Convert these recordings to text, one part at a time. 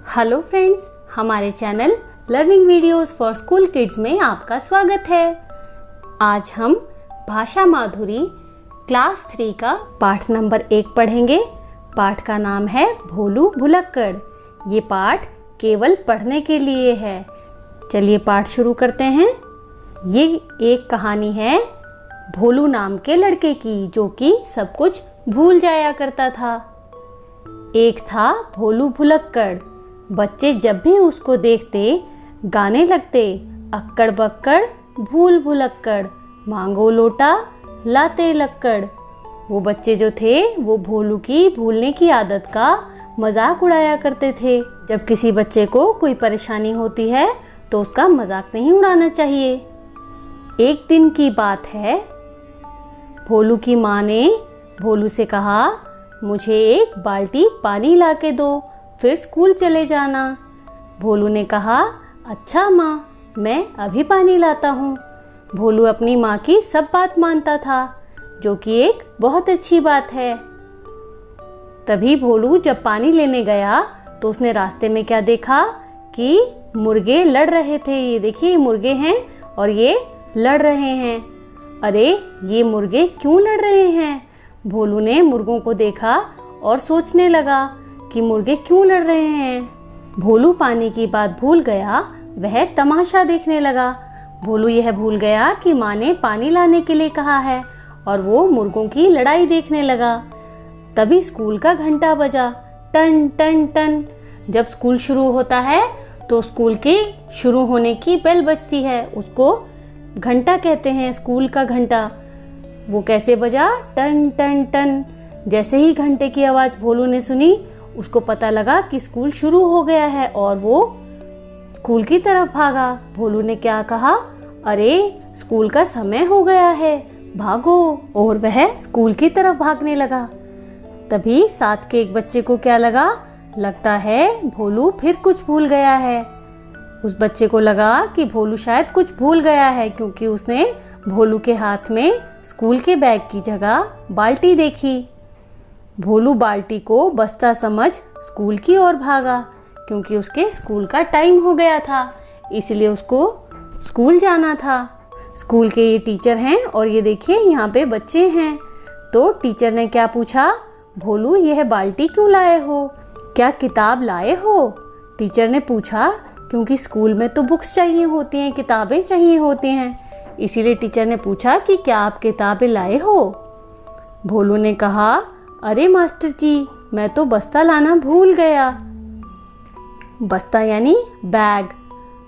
Hello friends, हमारे channel learning videos for school kids में आपका स्वागत है। आज हम भाषा माधुरी क्लास 3 का पाठ नंबर 1 पढ़ेंगे। पाठ का नाम है भोलू भुलक्कड़। ये पाठ केवल पढ़ने के लिए है। चलिए पाठ शुरू करते हैं। ये एक कहानी है भोलू नाम के लड़के की, जो कि सब कुछ भूल जाया करता था। एक था भोलू भुलक्कड़। बच्चे जब भी उसको देखते गाने लगते, अक्कड़ बक्कड़ भूल भुलक्कड़, मांगो लोटा लाते लक्कड़। वो बच्चे जो थे वो भोलू की भूलने की आदत का मजाक उड़ाया करते थे। जब किसी बच्चे को कोई परेशानी होती है तो उसका मजाक नहीं उड़ाना चाहिए। एक दिन की बात है, भोलू की माँ ने भोलू से कहा, मुझे एक बाल्टी पानी ला के दो, फिर स्कूल चले जाना। भोलू ने कहा, अच्छा माँ, मैं अभी पानी लाता हूँ। भोलू अपनी माँ की सब बात मानता था, जो कि एक बहुत अच्छी बात है। तभी भोलू जब पानी लेने गया तो उसने रास्ते में क्या देखा कि मुर्गे लड़ रहे थे। ये देखिए, ये मुर्गे हैं और ये लड़ रहे हैं। अरे, ये मुर्गे क्यों लड़ रहे हैं? भोलू ने मुर्गों को देखा और सोचने लगा कि मुर्गे क्यों लड़ रहे हैं। भोलू पानी की बात भूल गया, वह तमाशा देखने लगा। भोलू यह भूल गया कि माँ ने पानी लाने के लिए कहा है और वो मुर्गों की लड़ाई देखने लगा। तभी स्कूल का घंटा बजा, टन टन टन। जब स्कूल शुरू होता है तो स्कूल के शुरू होने की बेल बजती है, उसको घंटा कहते हैं, स्कूल का घंटा। वो कैसे बजा? टन टन टन। जैसे ही घंटे की आवाज भोलू ने सुनी, उसको पता लगा कि स्कूल शुरू हो गया है और वो स्कूल की तरफ भागा। भोलू ने क्या कहा? अरे, स्कूल का समय हो गया है, भागो। और वह स्कूल की तरफ भागने लगा। तभी साथ के एक बच्चे को क्या लगा? लगता है भोलू फिर कुछ भूल गया है। उस बच्चे को लगा कि भोलू शायद कुछ भूल गया है, क्योंकि उसने भोलू के हाथ में स्कूल के बैग की जगह बाल्टी देखी। भोलू बाल्टी को बस्ता समझ स्कूल की ओर भागा, क्योंकि उसके स्कूल का टाइम हो गया था, इसलिए उसको स्कूल जाना था। स्कूल के ये टीचर हैं और ये देखिए यहाँ पे बच्चे हैं। तो टीचर ने क्या पूछा? भोलू, यह बाल्टी क्यों लाए हो? क्या किताब लाए हो? टीचर ने पूछा, क्योंकि स्कूल में तो बुक्स चाहिए होती हैं, किताबें चाहिए होती हैं, इसीलिए टीचर ने पूछा कि क्या आप किताबें लाए हो? भोलू ने कहा, अरे मास्टर जी, मैं तो बस्ता लाना भूल गया। बस्ता यानी बैग।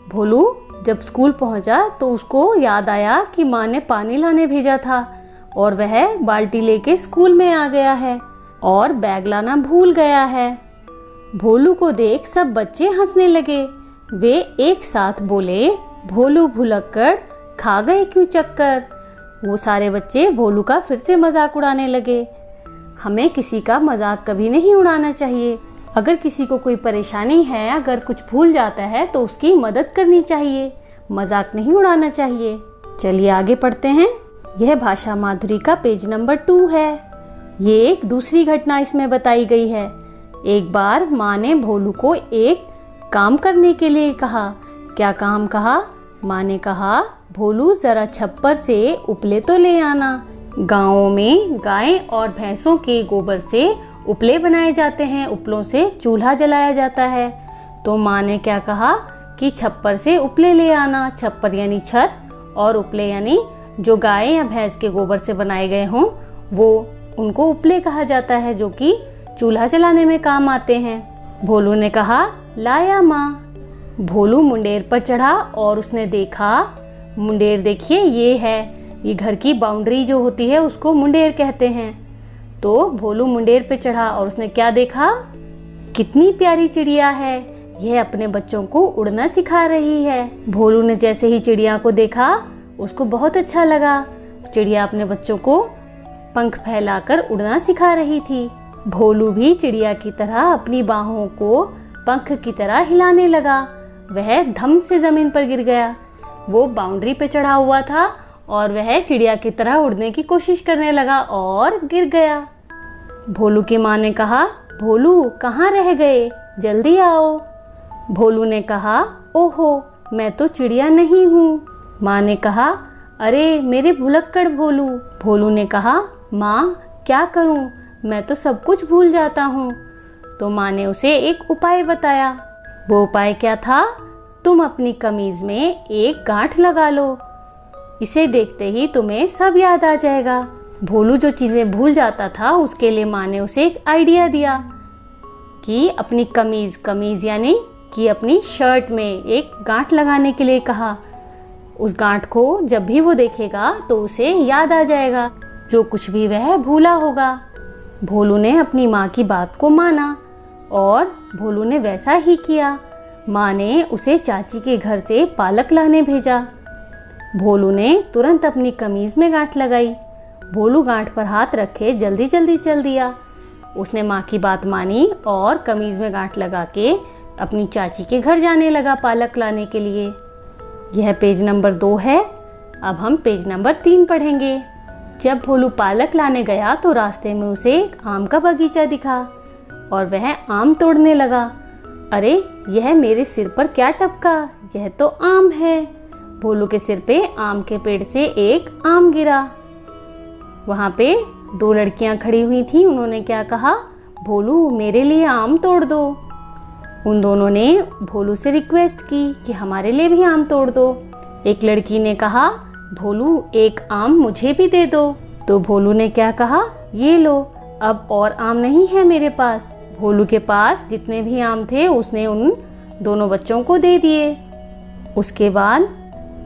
भोलू जब स्कूल पहुंचा तो उसको याद आया कि माँ ने पानी लाने भेजा था और वह बाल्टी लेके स्कूल में आ गया है और बैग लाना भूल गया है। भोलू को देख सब बच्चे हंसने लगे। वे एक साथ बोले, भोलू भुलक्कड़ खा गए क्यों चक्कर। वो सारे बच्चे भोलू का फिर से मजाक उड़ाने लगे। हमें किसी का मजाक कभी नहीं उड़ाना चाहिए। अगर किसी को कोई परेशानी है, अगर कुछ भूल जाता है तो उसकी मदद करनी चाहिए, मजाक नहीं उड़ाना चाहिए। चलिए आगे पढ़ते हैं। यह भाषा माधुरी का पेज नंबर 2 है। ये एक दूसरी घटना इसमें बताई गई है। एक बार माँ ने भोलू को एक काम करने के लिए कहा। क्या काम कहा? माँ ने कहा, भोलू जरा छप्पर से उपले तो ले आना। गाँवों में गाय और भैंसों के गोबर से उपले बनाए जाते हैं, उपलों से चूल्हा जलाया जाता है। तो माँ ने क्या कहा कि छप्पर से उपले ले आना। छप्पर यानी छत और उपले यानी जो गाय या भैंस के गोबर से बनाए गए हों, वो उनको उपले कहा जाता है, जो कि चूल्हा जलाने में काम आते हैं। भोलू ने कहा, लाया माँ। भोलू मुंडेर पर चढ़ा और उसने देखा, मुंडेर देखिए ये है, ये घर की बाउंड्री जो होती है उसको मुंडेर कहते हैं। तो भोलू मुंडेर पे चढ़ा और उसने क्या देखा? कितनी प्यारी चिड़िया है, यह अपने बच्चों को उड़ना सिखा रही है। भोलू ने जैसे ही चिड़िया को देखा, उसको बहुत अच्छा लगा। चिड़िया अपने बच्चों को पंख फैलाकर उड़ना सिखा रही थी। भोलू भी चिड़िया की तरह अपनी बाहों को पंख की तरह हिलाने लगा। वह धम से जमीन पर गिर गया। वो बाउंड्री पे चढ़ा हुआ था और वह चिड़िया की तरह उड़ने की कोशिश करने लगा और गिर गया। भोलू की माँ ने कहा, भोलू कहाँ रह गए, जल्दी आओ। भोलू ने कहा, ओहो, मैं तो चिड़िया नहीं हूँ। माँ ने कहा, अरे मेरे भुलक्कड़ भोलू। भोलू ने कहा, माँ क्या करूँ, मैं तो सब कुछ भूल जाता हूँ। तो माँ ने उसे एक उपाय बताया। वो उपाय क्या था? तुम अपनी कमीज में एक गांठ लगा लो, इसे देखते ही तुम्हें सब याद आ जाएगा। भोलू जो चीजें भूल जाता था उसके लिए माँ ने उसे एक आइडिया दिया कि अपनी कमीज यानी कि अपनी शर्ट में एक गांठ लगाने के लिए कहा। उस गांठ को जब भी वो देखेगा तो उसे याद आ जाएगा जो कुछ भी वह भूला होगा। भोलू ने अपनी माँ की बात को माना और भोलू ने वैसा ही किया। माँ ने उसे चाची के घर से पालक लाने भेजा। भोलू ने तुरंत अपनी कमीज में गांठ लगाई। भोलू गांठ पर हाथ रखे जल्दी जल्दी चल दिया। उसने माँ की बात मानी और कमीज में गांठ लगा के अपनी चाची के घर जाने लगा पालक लाने के लिए। यह पेज नंबर 2 है। अब हम पेज नंबर 3 पढ़ेंगे। जब भोलू पालक लाने गया तो रास्ते में उसे एक आम का बगीचा दिखा और वह आम तोड़ने लगा। अरे, यह मेरे सिर पर क्या टपका, यह तो आम है। भोलू के सिर पे आम के पेड़ से एक आम गिरा। वहां पे 2 लड़कियां खड़ी हुई थी। उन्होंने क्या कहा? भोलू, मेरे लिए आम तोड़ दो। उन दोनों ने भोलू से रिक्वेस्ट की कि हमारे लिए भी आम तोड़ दो। एक लड़की ने कहा, भोलू एक आम मुझे भी दे दो। तो भोलू ने क्या कहा? ये लो, अब और आम नहीं है मेरे पास। भोलू के पास जितने भी आम थे उसने उन दोनों बच्चों को दे दिए। उसके बाद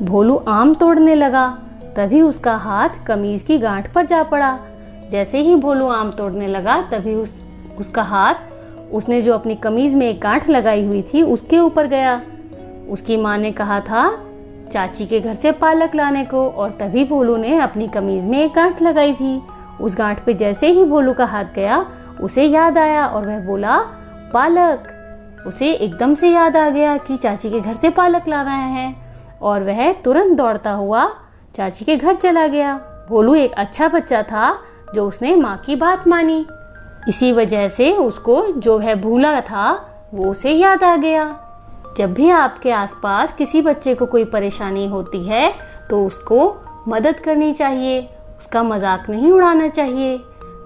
भोलू आम तोड़ने लगा। तभी उसका हाथ कमीज की गांठ पर जा पड़ा। जैसे ही भोलू आम तोड़ने लगा तभी उसका हाथ उसने जो अपनी कमीज में एक गांठ लगाई हुई थी उसके ऊपर गया। उसकी माँ ने कहा था चाची के घर से पालक लाने को, और तभी भोलू ने अपनी कमीज में एक गांठ लगाई थी। उस गांठ पे जैसे ही भोलू का हाथ गया उसे याद आया और वह बोला, पालक। उसे एकदम से याद आ गया कि चाची के घर से पालक लाना है और वह तुरंत दौड़ता हुआ चाची के घर चला गया। भोलू एक अच्छा बच्चा था जो उसने माँ की बात मानी। इसी वजह से उसको जो है भूला था वो उसे याद आ गया। जब भी आपके आसपास किसी बच्चे को कोई परेशानी होती है तो उसको मदद करनी चाहिए, उसका मजाक नहीं उड़ाना चाहिए।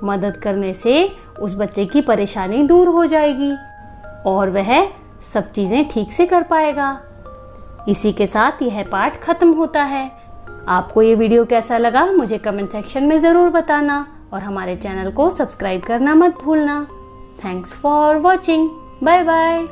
मदद करने से उस बच्चे की परेशानी दूर हो जाएगी और वह सब चीजें ठीक से कर पाएगा। इसी के साथ यह पाठ खत्म होता है। आपको ये वीडियो कैसा लगा मुझे कमेंट सेक्शन में ज़रूर बताना और हमारे चैनल को सब्सक्राइब करना मत भूलना। Thanks for watching. Bye bye.